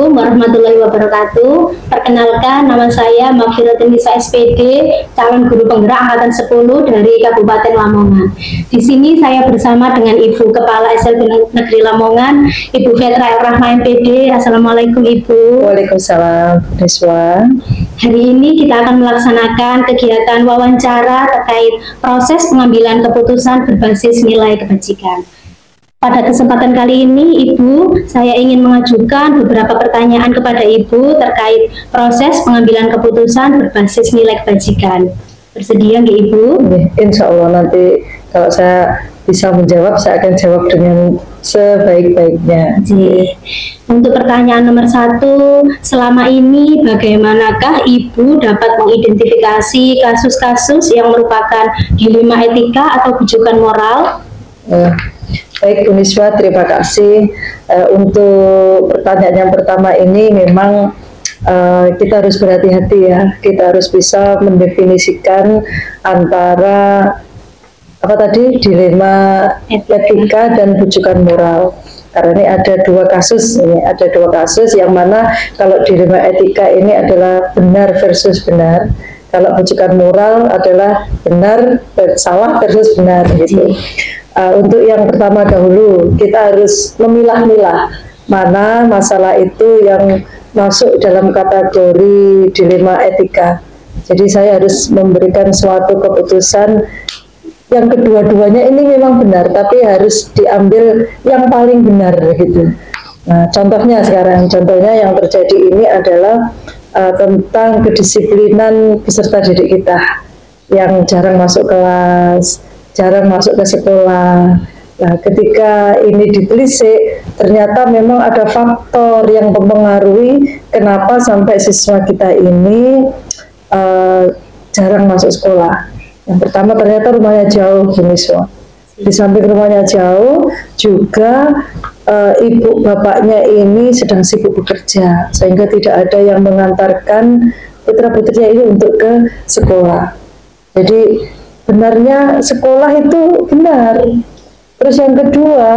Assalamualaikum warahmatullahi wabarakatuh. Perkenalkan, nama saya Magfiratin Nisa SPD, calon guru penggerak angkatan 10 dari Kabupaten Lamongan. Di sini saya bersama dengan Ibu Kepala SLB Negeri Lamongan, Ibu Fetra Rahma MPD. Assalamualaikum Ibu. Waalaikumsalam, Riswa. Hari ini kita akan melaksanakan kegiatan wawancara terkait proses pengambilan keputusan berbasis nilai kebajikan. Pada kesempatan kali ini, Ibu, saya ingin mengajukan beberapa pertanyaan kepada Ibu terkait proses pengambilan keputusan berbasis nilai kebajikan. Bersedia nggak Ibu? Insya Allah nanti kalau saya bisa menjawab, saya akan jawab dengan sebaik-baiknya. Untuk pertanyaan nomor 1, selama ini bagaimanakah Ibu dapat mengidentifikasi kasus-kasus yang merupakan dilema etika atau bujukan moral? Baik Bu Niswa, terima kasih. Untuk pertanyaan yang pertama ini memang kita harus berhati-hati ya. Kita harus bisa mendefinisikan antara dilema etika dan bujukan moral. Karena ini ada dua kasus yang mana kalau dilema etika ini adalah benar versus benar. Kalau bujukan moral adalah salah versus benar gitu. Untuk yang pertama dahulu, kita harus memilah-milah mana masalah itu yang masuk dalam kategori dilema etika. Jadi saya harus memberikan suatu keputusan yang kedua-duanya ini memang benar, tapi harus diambil yang paling benar gitu. Nah, contohnya yang terjadi ini adalah tentang kedisiplinan peserta didik kita yang jarang masuk kelas, jarang masuk ke sekolah. Nah, ketika ini ditelisik, ternyata memang ada faktor yang mempengaruhi kenapa sampai siswa kita ini jarang masuk sekolah. Yang pertama ternyata rumahnya jauh, siswa. Di samping rumahnya jauh, juga ibu bapaknya ini sedang sibuk bekerja, sehingga tidak ada yang mengantarkan putra-putrinya ini untuk ke sekolah. Jadi benarnya sekolah itu benar. Terus yang kedua,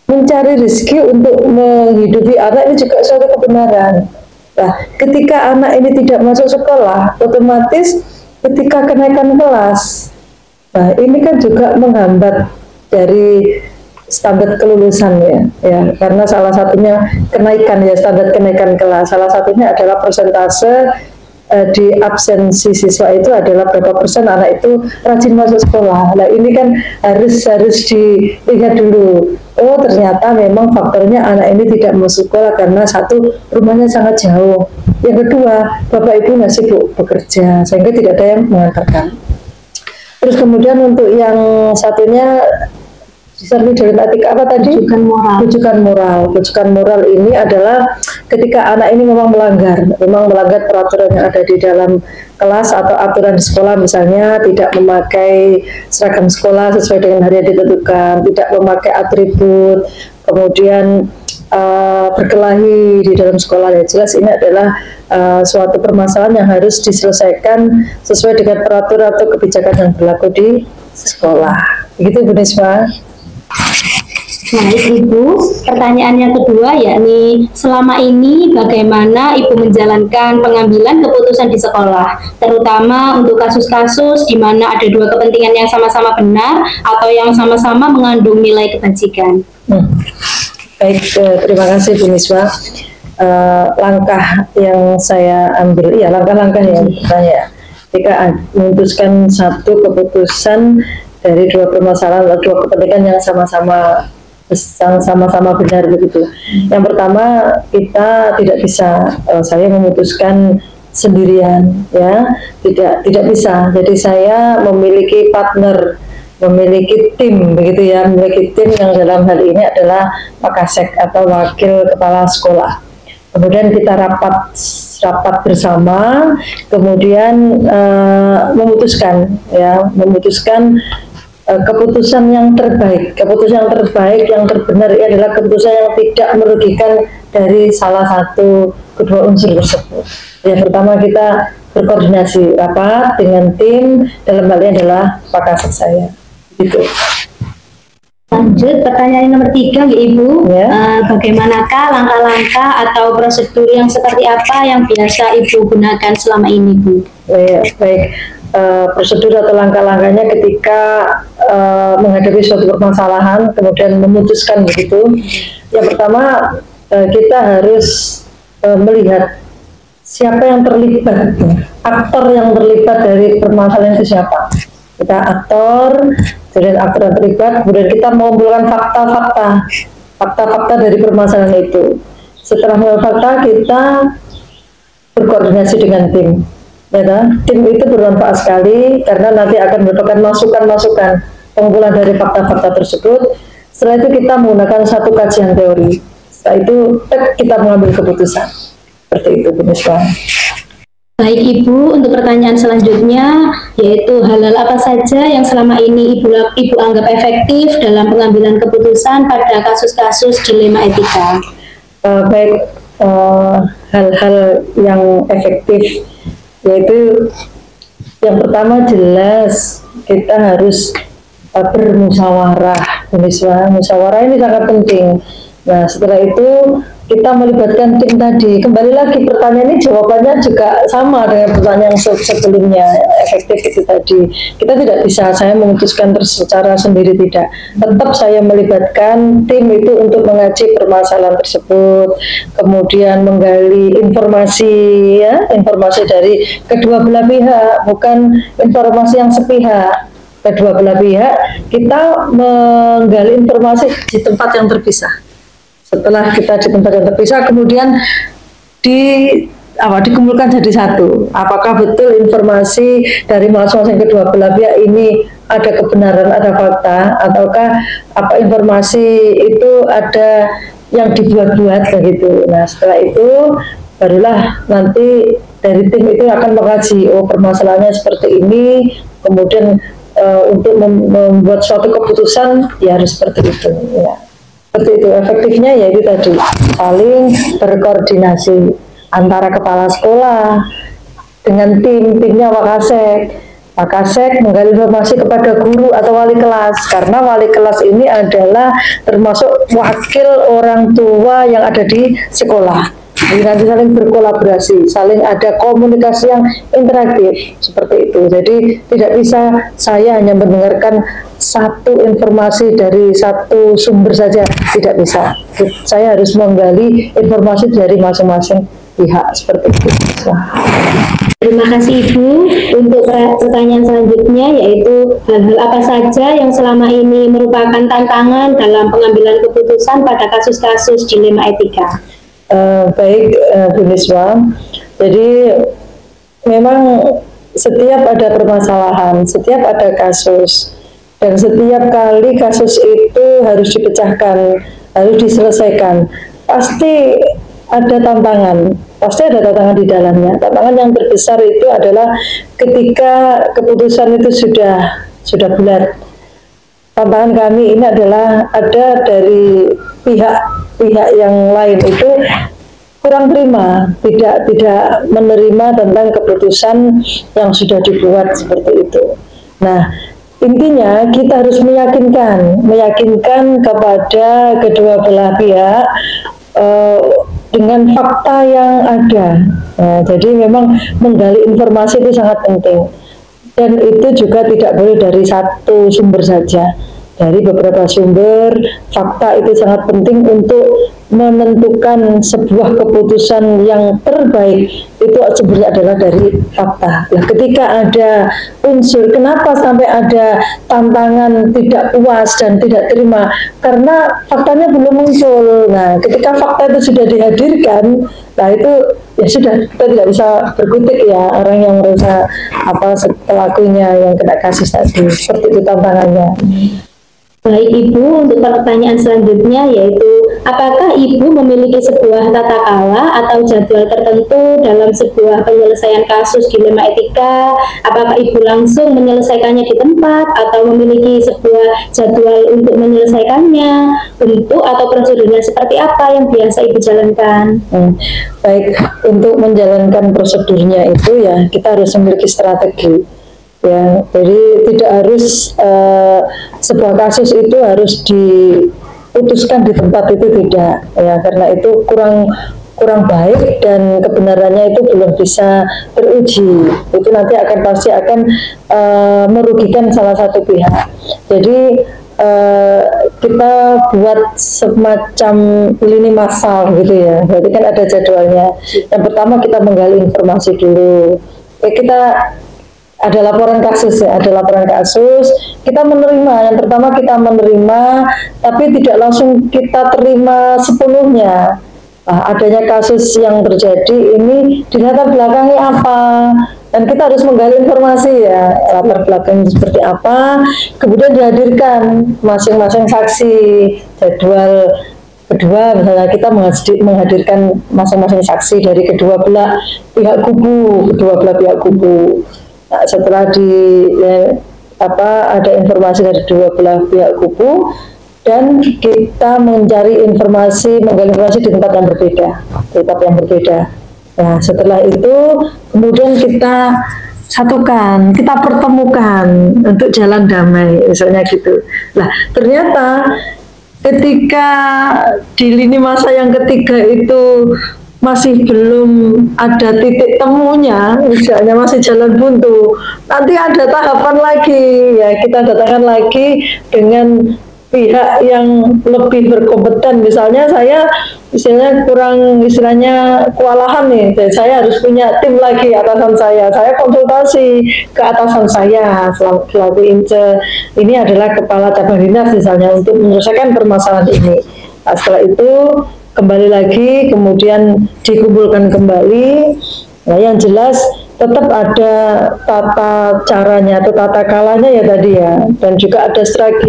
mencari rezeki untuk menghidupi anak ini juga suatu kebenaran. Nah, ketika anak ini tidak masuk sekolah, otomatis ketika kenaikan kelas, nah ini kan juga menghambat dari standar kelulusan ya, karena salah satunya standar kenaikan kelas, salah satunya adalah persentase di absensi siswa itu adalah berapa persen anak itu rajin masuk sekolah. Nah ini kan harus dilihat dulu. Oh ternyata memang faktornya anak ini tidak masuk sekolah karena satu, rumahnya sangat jauh. Yang kedua, bapak ibu masih sibuk bekerja sehingga tidak ada yang mengantarkan. Terus kemudian untuk yang satunya disertai dalam etika apa tadi? Bujukan moral ini adalah ketika anak ini memang melanggar peraturan yang ada di dalam kelas atau aturan di sekolah, misalnya tidak memakai seragam sekolah sesuai dengan hari yang ditentukan, tidak memakai atribut, kemudian berkelahi di dalam sekolah. Ya jelas ini adalah suatu permasalahan yang harus diselesaikan sesuai dengan peraturan atau kebijakan yang berlaku di sekolah. Begitu Bu Niswa. Baik Ibu, pertanyaan yang kedua yakni selama ini bagaimana Ibu menjalankan pengambilan keputusan di sekolah, terutama untuk kasus-kasus di mana ada dua kepentingan yang sama-sama benar atau yang sama-sama mengandung nilai kebajikan. Baik, terima kasih Bu Niswa. Langkah yang saya ambil, langkah-langkah yang bertanya ketika memutuskan satu keputusan dari dua permasalahan atau dua kepentingan yang sama-sama benar begitu. Yang pertama, kita tidak bisa saya memutuskan sendirian ya, tidak bisa. Jadi saya memiliki partner, memiliki tim begitu ya, memiliki tim yang dalam hal ini adalah Wakasek atau wakil kepala sekolah. Kemudian kita rapat bersama, kemudian memutuskan keputusan yang terbaik, yang terbenar ini adalah keputusan yang tidak merugikan dari salah satu kedua unsur tersebut. Yang pertama, kita berkoordinasi rapat dengan tim, dalam hal ini adalah Pak Kasek saya. Gitu. Lanjut pertanyaan nomor 3 ya Ibu. Ya. Bagaimanakah langkah-langkah atau prosedur yang seperti apa yang biasa Ibu gunakan selama ini Bu? Baik. Prosedur atau langkah-langkahnya ketika menghadapi suatu permasalahan kemudian memutuskan begitu. Yang pertama kita harus melihat siapa yang terlibat, aktor yang terlibat dari permasalahan itu siapa. Kita aktor, kemudian aktor yang terlibat, kemudian kita mengumpulkan fakta-fakta dari permasalahan itu. Setelah mengumpulkan fakta, kita berkoordinasi dengan tim. Ya, tim itu bermanfaat sekali karena nanti akan merupakan masukan-masukan pengumpulan dari fakta-fakta tersebut. Setelah itu kita menggunakan satu kajian teori. Setelah itu kita mengambil keputusan. Seperti itu, Bu Niswa. Baik Ibu, untuk pertanyaan selanjutnya yaitu hal-hal apa saja yang selama ini Ibu anggap efektif dalam pengambilan keputusan pada kasus-kasus dilema etika? Baik, hal-hal yang efektif yaitu yang pertama jelas kita harus bermusyawarah. Musyawarah ini sangat penting. Nah, setelah itu kita melibatkan tim tadi. Kembali lagi pertanyaan ini jawabannya juga sama dengan pertanyaan sebelumnya, efektif itu tadi. Kita tidak bisa saya memutuskan secara sendiri, tidak. Tetap saya melibatkan tim itu untuk mengaji permasalahan tersebut, kemudian menggali informasi, ya, informasi dari kedua belah pihak, bukan informasi yang sepihak. Kedua belah pihak, kita menggali informasi di tempat yang terpisah. Setelah kita di tempat yang terpisah, kemudian dikumpulkan jadi satu. Apakah betul informasi dari masing-masing kedua belah pihak ini ada kebenaran, ada fakta, ataukah informasi itu ada yang dibuat-buat begitu. Nah, setelah itu barulah nanti dari tim itu akan mengkaji, oh permasalahannya seperti ini, kemudian untuk membuat suatu keputusan ya harus seperti itu. Ya. Seperti itu, efektifnya yaitu tadi saling berkoordinasi antara kepala sekolah dengan timnya Wakasek menggali informasi kepada guru atau wali kelas, karena wali kelas ini adalah termasuk wakil orang tua yang ada di sekolah. Jadi nanti saling berkolaborasi, saling ada komunikasi yang interaktif seperti itu. Jadi tidak bisa saya hanya mendengarkan satu informasi dari satu sumber saja, tidak bisa. Saya harus menggali informasi dari masing-masing pihak seperti itu. Terima kasih Ibu. Untuk pertanyaan selanjutnya yaitu hal-hal apa saja yang selama ini merupakan tantangan dalam pengambilan keputusan pada kasus-kasus dilema etika? Baik, Bu Niswa. Jadi memang setiap ada permasalahan, setiap ada kasus, dan setiap kali kasus itu harus dipecahkan, harus diselesaikan, pasti ada tantangan di dalamnya. Tantangan yang terbesar itu adalah ketika keputusan itu sudah bulat. Tantangan kami ini adalah ada dari pihak yang lain itu kurang terima, tidak menerima tentang keputusan yang sudah dibuat seperti itu. Nah, intinya kita harus meyakinkan kepada kedua belah pihak dengan fakta yang ada. Nah, jadi memang menggali informasi itu sangat penting, dan itu juga tidak boleh dari satu sumber saja. Dari beberapa sumber, fakta itu sangat penting untuk menentukan sebuah keputusan yang terbaik. Itu sumbernya adalah dari fakta. Nah, ketika ada unsur, kenapa sampai ada tantangan tidak puas dan tidak terima? Karena faktanya belum muncul. Nah, ketika fakta itu sudah dihadirkan, nah itu ya sudah, kita tidak bisa berkutik ya orang yang merasa pelakunya yang kena kasus tadi. Seperti itu tantangannya. Baik Ibu, untuk pertanyaan selanjutnya yaitu apakah Ibu memiliki sebuah tata kelola atau jadwal tertentu dalam sebuah penyelesaian kasus dilema etika? Apakah Ibu langsung menyelesaikannya di tempat atau memiliki sebuah jadwal untuk menyelesaikannya? Bentuk atau prosedurnya seperti apa yang biasa Ibu jalankan? Baik, untuk menjalankan prosedurnya itu ya kita harus memiliki strategi. ya. Jadi tidak harus sebuah kasus itu harus diputuskan di tempat itu, tidak ya, karena itu kurang baik dan kebenarannya itu belum bisa teruji. Itu nanti pasti akan merugikan salah satu pihak. Jadi kita buat semacam lini masa gitu ya. Jadi kan ada jadwalnya. Yang pertama kita menggali informasi dulu. Kita ada laporan kasus ya, ada laporan kasus. Kita menerima. Yang pertama kita menerima, tapi tidak langsung kita terima sepenuhnya. Adanya kasus yang terjadi ini dilatar belakangi apa, dan kita harus menggali informasi ya, latar belakangnya seperti apa, kemudian dihadirkan masing-masing saksi. Jadwal kedua misalnya kita menghadirkan masing-masing saksi dari kedua belah pihak kubu. Nah, setelah ada informasi dari dua belah pihak kubu, dan kita menggali informasi di tempat yang berbeda. Nah, setelah itu kemudian kita satukan, kita pertemukan untuk jalan damai, misalnya gitu. Nah, ternyata ketika di lini masa yang ketiga itu masih belum ada titik temunya, misalnya masih jalan buntu, nanti ada tahapan lagi ya, kita datangkan lagi dengan pihak yang lebih berkompeten. Misalnya saya kurang kewalahan nih, dan saya harus punya tim lagi atasan saya konsultasi ke atasan saya selaku ini adalah kepala cabang dinas misalnya, untuk menyelesaikan permasalahan ini. Nah, setelah itu kembali lagi, kemudian dikumpulkan kembali. Nah, yang jelas tetap ada tata caranya atau tata kalanya ya tadi ya, dan juga ada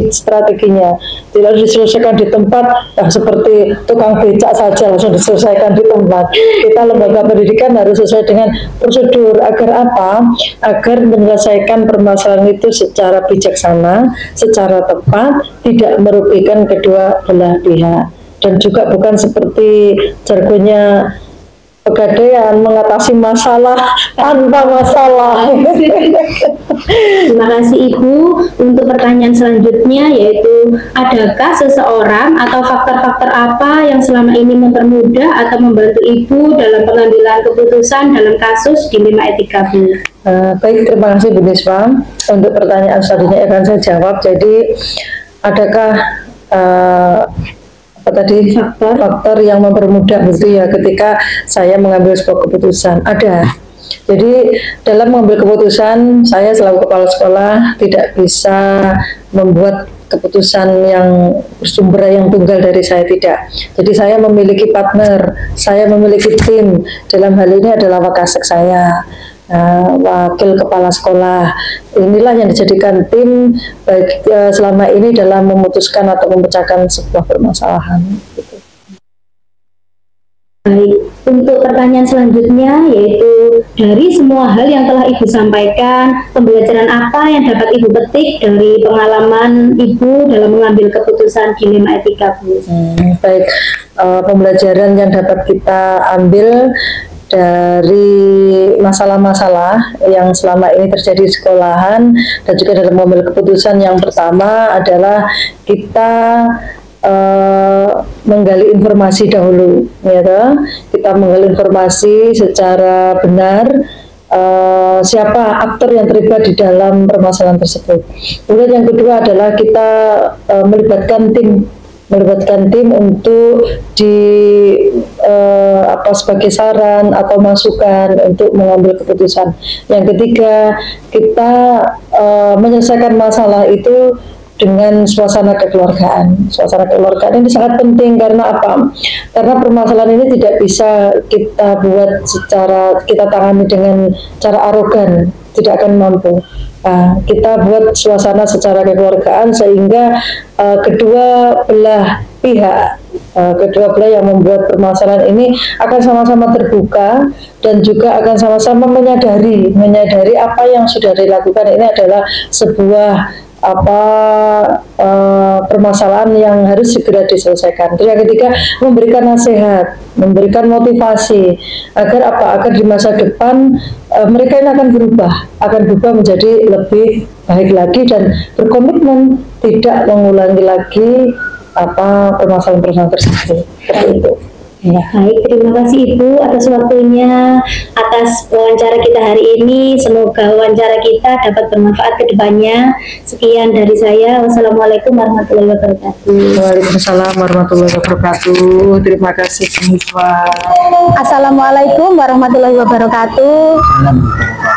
strateginya. Tidak diselesaikan di tempat seperti tukang becak saja langsung diselesaikan di tempat. Kita lembaga pendidikan harus sesuai dengan prosedur. Agar apa? Agar menyelesaikan permasalahan itu secara bijaksana, secara tepat, tidak merugikan kedua belah pihak, dan juga bukan seperti jargonnya Pegadaian, mengatasi masalah tanpa masalah. Terima kasih Ibu. Untuk pertanyaan selanjutnya, yaitu adakah seseorang atau faktor-faktor apa yang selama ini mempermudah atau membantu Ibu dalam pengambilan keputusan dalam kasus di Lima Etika Bu? Baik, terima kasih Bu Niswa. Untuk pertanyaan selanjutnya akan saya jawab. Jadi adakah faktor yang mempermudah gitu ya ketika saya mengambil sebuah keputusan? Ada. Jadi dalam mengambil keputusan, saya selaku kepala sekolah tidak bisa membuat keputusan yang bersumber yang tunggal dari saya, tidak. Jadi saya memiliki partner, saya memiliki tim. Dalam hal ini adalah wakasek saya, wakil kepala sekolah. Inilah yang dijadikan tim baik selama ini dalam memutuskan atau memecahkan sebuah permasalahan. Baik, untuk pertanyaan selanjutnya, yaitu dari semua hal yang telah Ibu sampaikan, pembelajaran apa yang dapat Ibu petik dari pengalaman Ibu dalam mengambil keputusan di Lima Etika Bu? Baik, pembelajaran yang dapat kita ambil dari masalah-masalah yang selama ini terjadi di sekolahan dan juga dalam mengambil keputusan, yang pertama adalah kita menggali informasi dahulu, ya toh? Kita menggali informasi secara benar, siapa aktor yang terlibat di dalam permasalahan tersebut. Kemudian yang kedua adalah kita melibatkan tim untuk sebagai saran atau masukan untuk mengambil keputusan. Yang ketiga, kita menyelesaikan masalah itu dengan suasana kekeluargaan. Suasana kekeluargaan ini sangat penting. Karena apa? Karena permasalahan ini tidak bisa kita tangani dengan cara arogan, tidak akan mampu. Kita buat suasana secara kekeluargaan sehingga kedua belah pihak, kedua belah yang membuat permasalahan ini akan sama-sama terbuka dan juga akan sama-sama menyadari apa yang sudah dilakukan ini adalah sebuah apa permasalahan yang harus segera diselesaikan. Terus yang ketiga, memberikan nasihat, memberikan motivasi agar agar di masa depan mereka ini akan berubah menjadi lebih baik lagi dan berkomitmen tidak mengulangi lagi permasalahan-permasalahan tersebut. Seperti itu. Ya, baik, terima kasih Ibu atas waktunya, atas wawancara kita hari ini. Semoga wawancara kita dapat bermanfaat ke depannya. Sekian dari saya. Wassalamualaikum warahmatullahi wabarakatuh. Waalaikumsalam warahmatullahi wabarakatuh. Terima kasih semua. Assalamualaikum warahmatullahi wabarakatuh.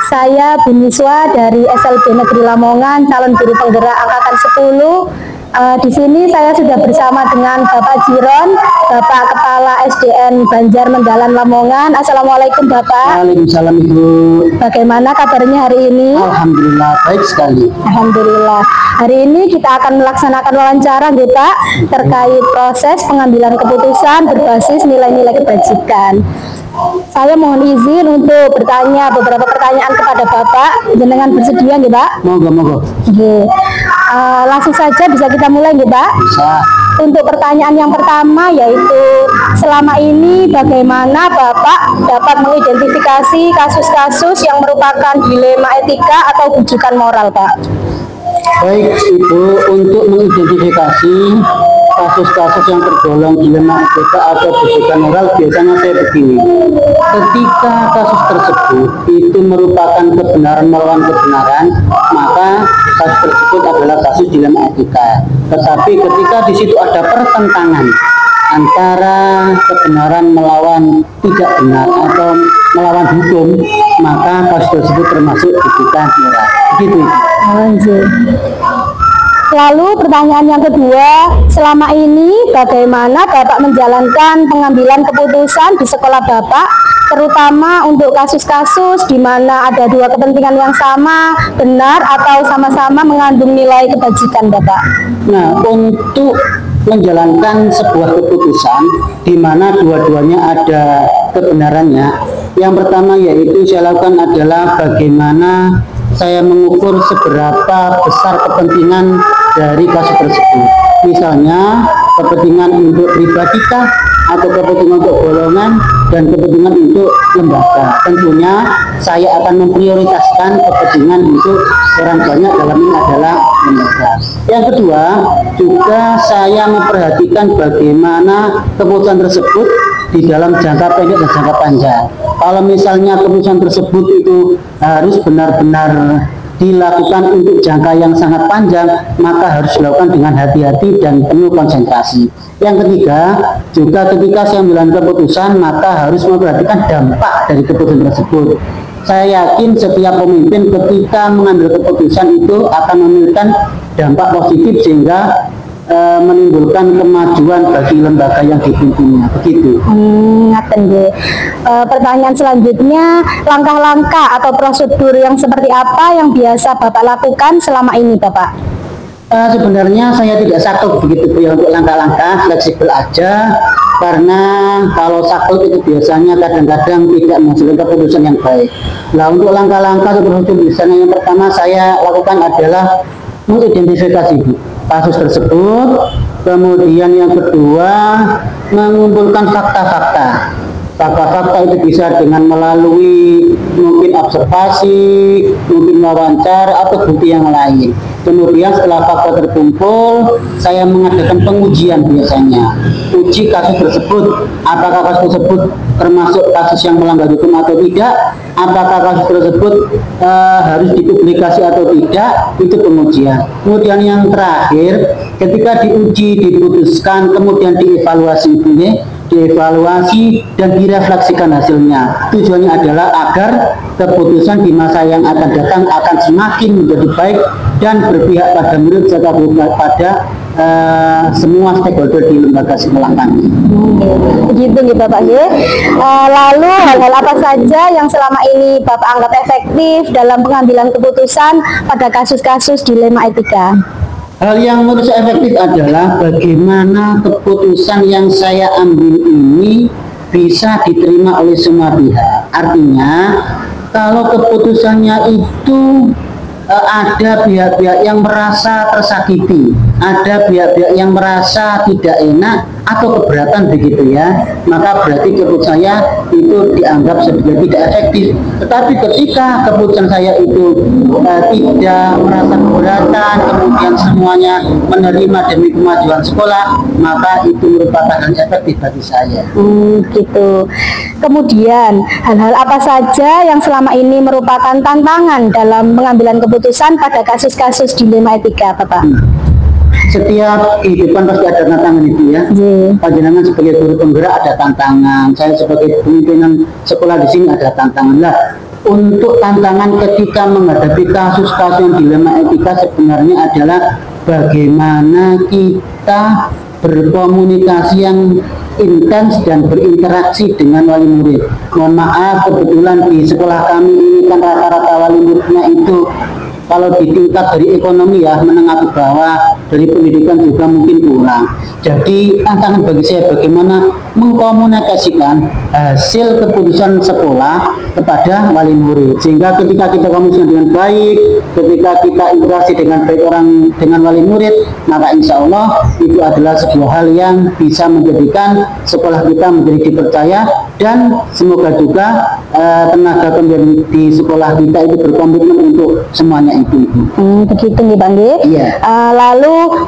Saya Bu Niswa dari SLB Negeri Lamongan, calon guru penggerak angkatan 10. Di sini saya sudah bersama dengan Bapak Jiron, Bapak Kepala SDN Banjar Mendalan Lamongan. Assalamualaikum Bapak. Waalaikumsalam Ibu. Bagaimana kabarnya hari ini? Alhamdulillah baik sekali. Alhamdulillah. Hari ini kita akan melaksanakan wawancara gitu Pak, terkait proses pengambilan keputusan berbasis nilai-nilai kebajikan. Saya mohon izin untuk bertanya beberapa pertanyaan kepada Bapak. Jenengan bersedia nggih, Pak? Monggo. Nggih. Langsung saja bisa kita mulai nggih, Pak? Bisa. Untuk pertanyaan yang pertama yaitu selama ini bagaimana Bapak dapat mengidentifikasi kasus-kasus yang merupakan dilema etika atau bujukan moral, Pak? Baik Ibu, untuk mengidentifikasi kasus-kasus yang tergolong dilema etika atau bujukan moral, biasanya saya begini. Ketika kasus tersebut itu merupakan kebenaran melawan kebenaran, maka kasus tersebut adalah kasus dilema etika. Tetapi ketika di situ ada pertentangan antara kebenaran melawan tidak benar atau melawan hukum, maka kasus tersebut termasuk bujukan moral. Begitu. Lanjut. Lalu pertanyaan yang kedua, selama ini bagaimana Bapak menjalankan pengambilan keputusan di sekolah Bapak, terutama untuk kasus-kasus di mana ada dua kepentingan yang sama, benar atau sama-sama mengandung nilai kebajikan Bapak? Nah, untuk menjalankan sebuah keputusan di mana dua-duanya ada kebenarannya, yang pertama yaitu saya lakukan adalah bagaimana saya mengukur seberapa besar kepentingan dari kasus tersebut. Misalnya kepentingan untuk pribadikah atau kepentingan untuk golongan dan kepentingan untuk lembaga. Tentunya saya akan memprioritaskan kepentingan untuk orang banyak, dalam ini adalah lembaga. Yang kedua, juga saya memperhatikan bagaimana keputusan tersebut di dalam jangka pendek dan jangka panjang. Kalau misalnya keputusan tersebut itu harus benar-benar dilakukan untuk jangka yang sangat panjang, maka harus dilakukan dengan hati-hati dan penuh konsentrasi. Yang ketiga, juga ketika saya menjalankan keputusan, maka harus memperhatikan dampak dari keputusan tersebut. Saya yakin setiap pemimpin ketika mengambil keputusan itu akan memberikan dampak positif sehingga menimbulkan kemajuan bagi lembaga yang dipimpinnya. Begitu. Pertanyaan selanjutnya, langkah-langkah atau prosedur yang seperti apa yang biasa Bapak lakukan selama ini, Bapak? Sebenarnya saya tidak saklek begitu Bu ya untuk langkah-langkah, fleksibel aja, karena kalau saklek itu biasanya kadang-kadang tidak menghasilkan keputusan yang baik. Nah, untuk langkah-langkah atau prosedur biasanya yang pertama saya lakukan adalah mengidentifikasi Bu kasus tersebut, kemudian yang kedua mengumpulkan fakta-fakta. Fakta-fakta itu bisa dengan melalui mungkin observasi, mungkin wawancara atau bukti yang lain. Kemudian setelah fakta terkumpul, saya mengadakan pengujian biasanya. Uji kasus tersebut, apakah kasus tersebut termasuk kasus yang melanggar hukum atau tidak, apakah kasus tersebut harus dipublikasi atau tidak, itu pengujian. Kemudian yang terakhir, ketika diuji, diputuskan, kemudian dievaluasi, dan direfleksikan hasilnya. Tujuannya adalah agar keputusan di masa yang akan datang akan semakin menjadi baik dan berpihak pada murid serta pada semua stakeholder di lembaga sekolah kami. Begitu nih Bapak ya. Lalu hal-hal apa saja yang selama ini Bapak anggap efektif dalam pengambilan keputusan pada kasus-kasus dilema etika? Hal yang menurut saya efektif adalah bagaimana keputusan yang saya ambil ini bisa diterima oleh semua pihak. Artinya, kalau keputusannya itu ada pihak-pihak yang merasa tersakiti, ada pihak-pihak yang merasa tidak enak atau keberatan begitu ya, maka berarti keputusan saya itu dianggap sebagai tidak efektif. Tetapi ketika keputusan saya itu tidak merasa keberatan, kemudian semuanya menerima demi kemajuan sekolah, maka itu merupakan hal efektif bagi saya. Gitu. Kemudian hal-hal apa saja yang selama ini merupakan tantangan dalam pengambilan keputusan pada kasus-kasus dilema etika, Bapak? Setiap kehidupan pasti ada tantangan itu ya. Panjenengan sebagai guru penggerak ada tantangan, saya sebagai pimpinan sekolah di sini ada tantangan lah. Untuk tantangan ketika menghadapi kasus-kasus yang dilema etika sebenarnya adalah bagaimana kita berkomunikasi yang intens dan berinteraksi dengan wali murid. Mohon maaf, kebetulan di sekolah kami ini kan rata-rata wali muridnya itu kalau di tingkat dari ekonomi ya menengah ke bawah, dari pendidikan juga mungkin kurang. Jadi tantangan bagi saya bagaimana mengkomunikasikan hasil keputusan sekolah kepada wali murid, sehingga ketika kita komunikasi dengan baik, ketika kita interaksi dengan baik orang dengan wali murid, maka insya Allah itu adalah sebuah hal yang bisa menjadikan sekolah kita menjadi dipercaya, dan semoga juga tenaga pendidik di sekolah kita itu berkomitmen untuk semuanya itu. Begitu nih Bang. Iya. Lalu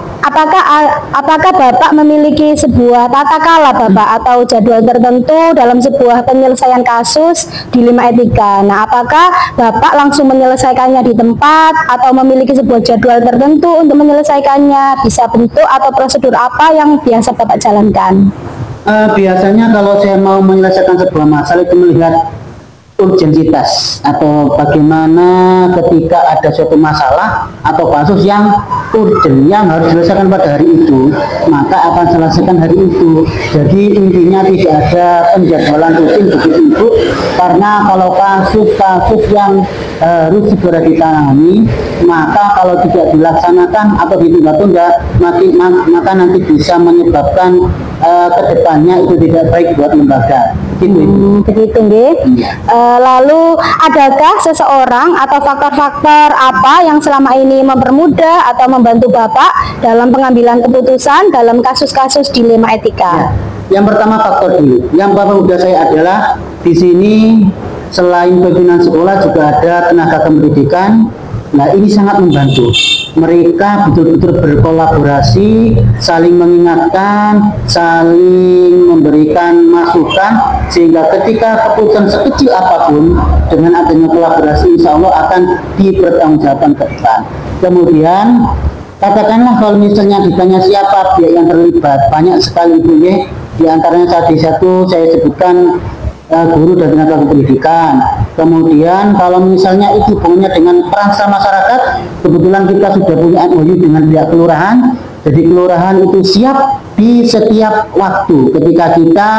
apakah Bapak memiliki sebuah tata kelola Bapak atau jadwal tertentu dalam sebuah penyelesaian kasus dilema etika? Nah, apakah Bapak langsung menyelesaikannya di tempat atau memiliki sebuah jadwal tertentu untuk menyelesaikannya? Bisa bentuk atau prosedur apa yang biasa Bapak jalankan? Biasanya kalau saya mau menyelesaikan sebuah masalah itu melihat urgensitas atau bagaimana ketika ada suatu masalah atau kasus yang urgent yang harus diselesaikan pada hari itu, maka akan selesaikan hari itu. Jadi intinya tidak ada penjadwalan rutin begitu Ibu, karena kalau kasus-kasus yang harus segera ditangani, maka kalau tidak dilaksanakan atau ditunda-tunda, maka nanti bisa menyebabkan kedepannya itu tidak baik buat lembaga. Begitu nggih. Lalu adakah seseorang atau faktor-faktor apa yang selama ini mempermudah atau membantu Bapak dalam pengambilan keputusan dalam kasus-kasus dilema etika? Yang pertama faktor dulu. Yang mempermudah saya adalah di sini selain pimpinan sekolah juga ada tenaga kependidikan. Nah, ini sangat membantu. Mereka betul-betul berkolaborasi, saling mengingatkan, saling memberikan masukan, sehingga ketika keputusan sekecil apapun dengan adanya kolaborasi insya Allah akan dipertanggungjawabkan ke depan. Kemudian katakanlah kalau misalnya ditanya siapa pihak yang terlibat, banyak sekali Ibu ya. Di antaranya tadi satu saya sebutkan guru dan tenaga kependidikan. Kemudian kalau misalnya itu hubungannya dengan peran serta masyarakat, kebetulan kita sudah punya MOU dengan pihak kelurahan. Jadi kelurahan itu siap di setiap waktu ketika kita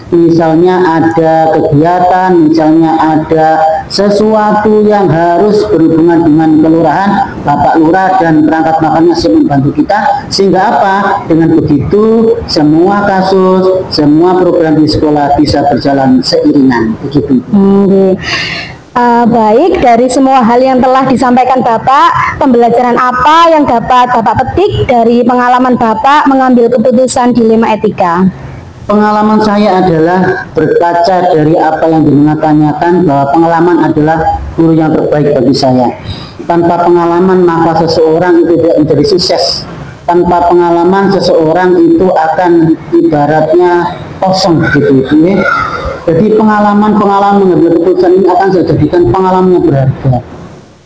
misalnya ada kegiatan, misalnya ada sesuatu yang harus berhubungan dengan kelurahan, Bapak Lurah dan perangkat makannya siap membantu kita, sehingga apa? Dengan begitu semua kasus, semua program di sekolah bisa berjalan seiringan begitu. Baik, dari semua hal yang telah disampaikan Bapak, pembelajaran apa yang dapat Bapak petik dari pengalaman Bapak mengambil keputusan dilema etika? Pengalaman saya adalah berkaca dari apa yang ditanyakan, bahwa pengalaman adalah guru yang terbaik bagi saya. Tanpa pengalaman maka seseorang itu tidak menjadi sukses. Tanpa pengalaman seseorang itu akan ibaratnya kosong gitu ya. Jadi pengalaman-pengalaman mengambil keputusan ini akan saya jadikan pengalaman yang berharga.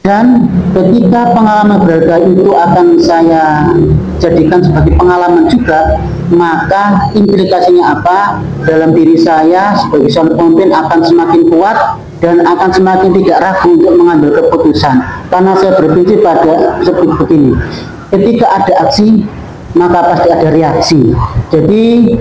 Dan ketika pengalaman berharga itu akan saya jadikan sebagai pengalaman juga, maka implikasinya apa? Dalam diri saya sebagai seorang pemimpin akan semakin kuat dan akan semakin tidak ragu untuk mengambil keputusan. Karena saya berprinsip pada seperti begini, ketika ada aksi, maka pasti ada reaksi. Jadi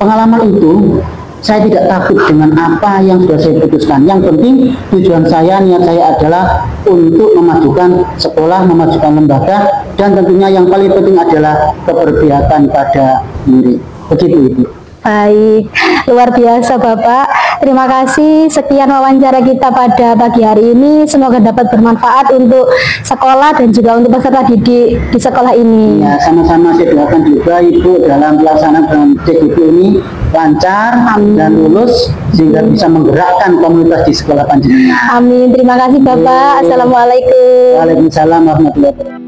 pengalaman itu saya tidak takut dengan apa yang sudah saya putuskan. Yang penting tujuan saya, niat saya adalah untuk memajukan sekolah, memajukan lembaga, dan tentunya yang paling penting adalah keberpihakan pada murid. Begitu Ibu. Baik, luar biasa Bapak. Terima kasih. Sekian wawancara kita pada pagi hari ini. Semoga dapat bermanfaat untuk sekolah dan juga untuk peserta didik di sekolah ini. Ya, sama-sama saya doakan juga Ibu dalam pelaksanaan CGP ini lancar dan lulus sehingga bisa menggerakkan komunitas di sekolah panjenengan. Amin. Terima kasih Bapak. Assalamualaikum. Waalaikumsalam warahmatullahi wabarakatuh.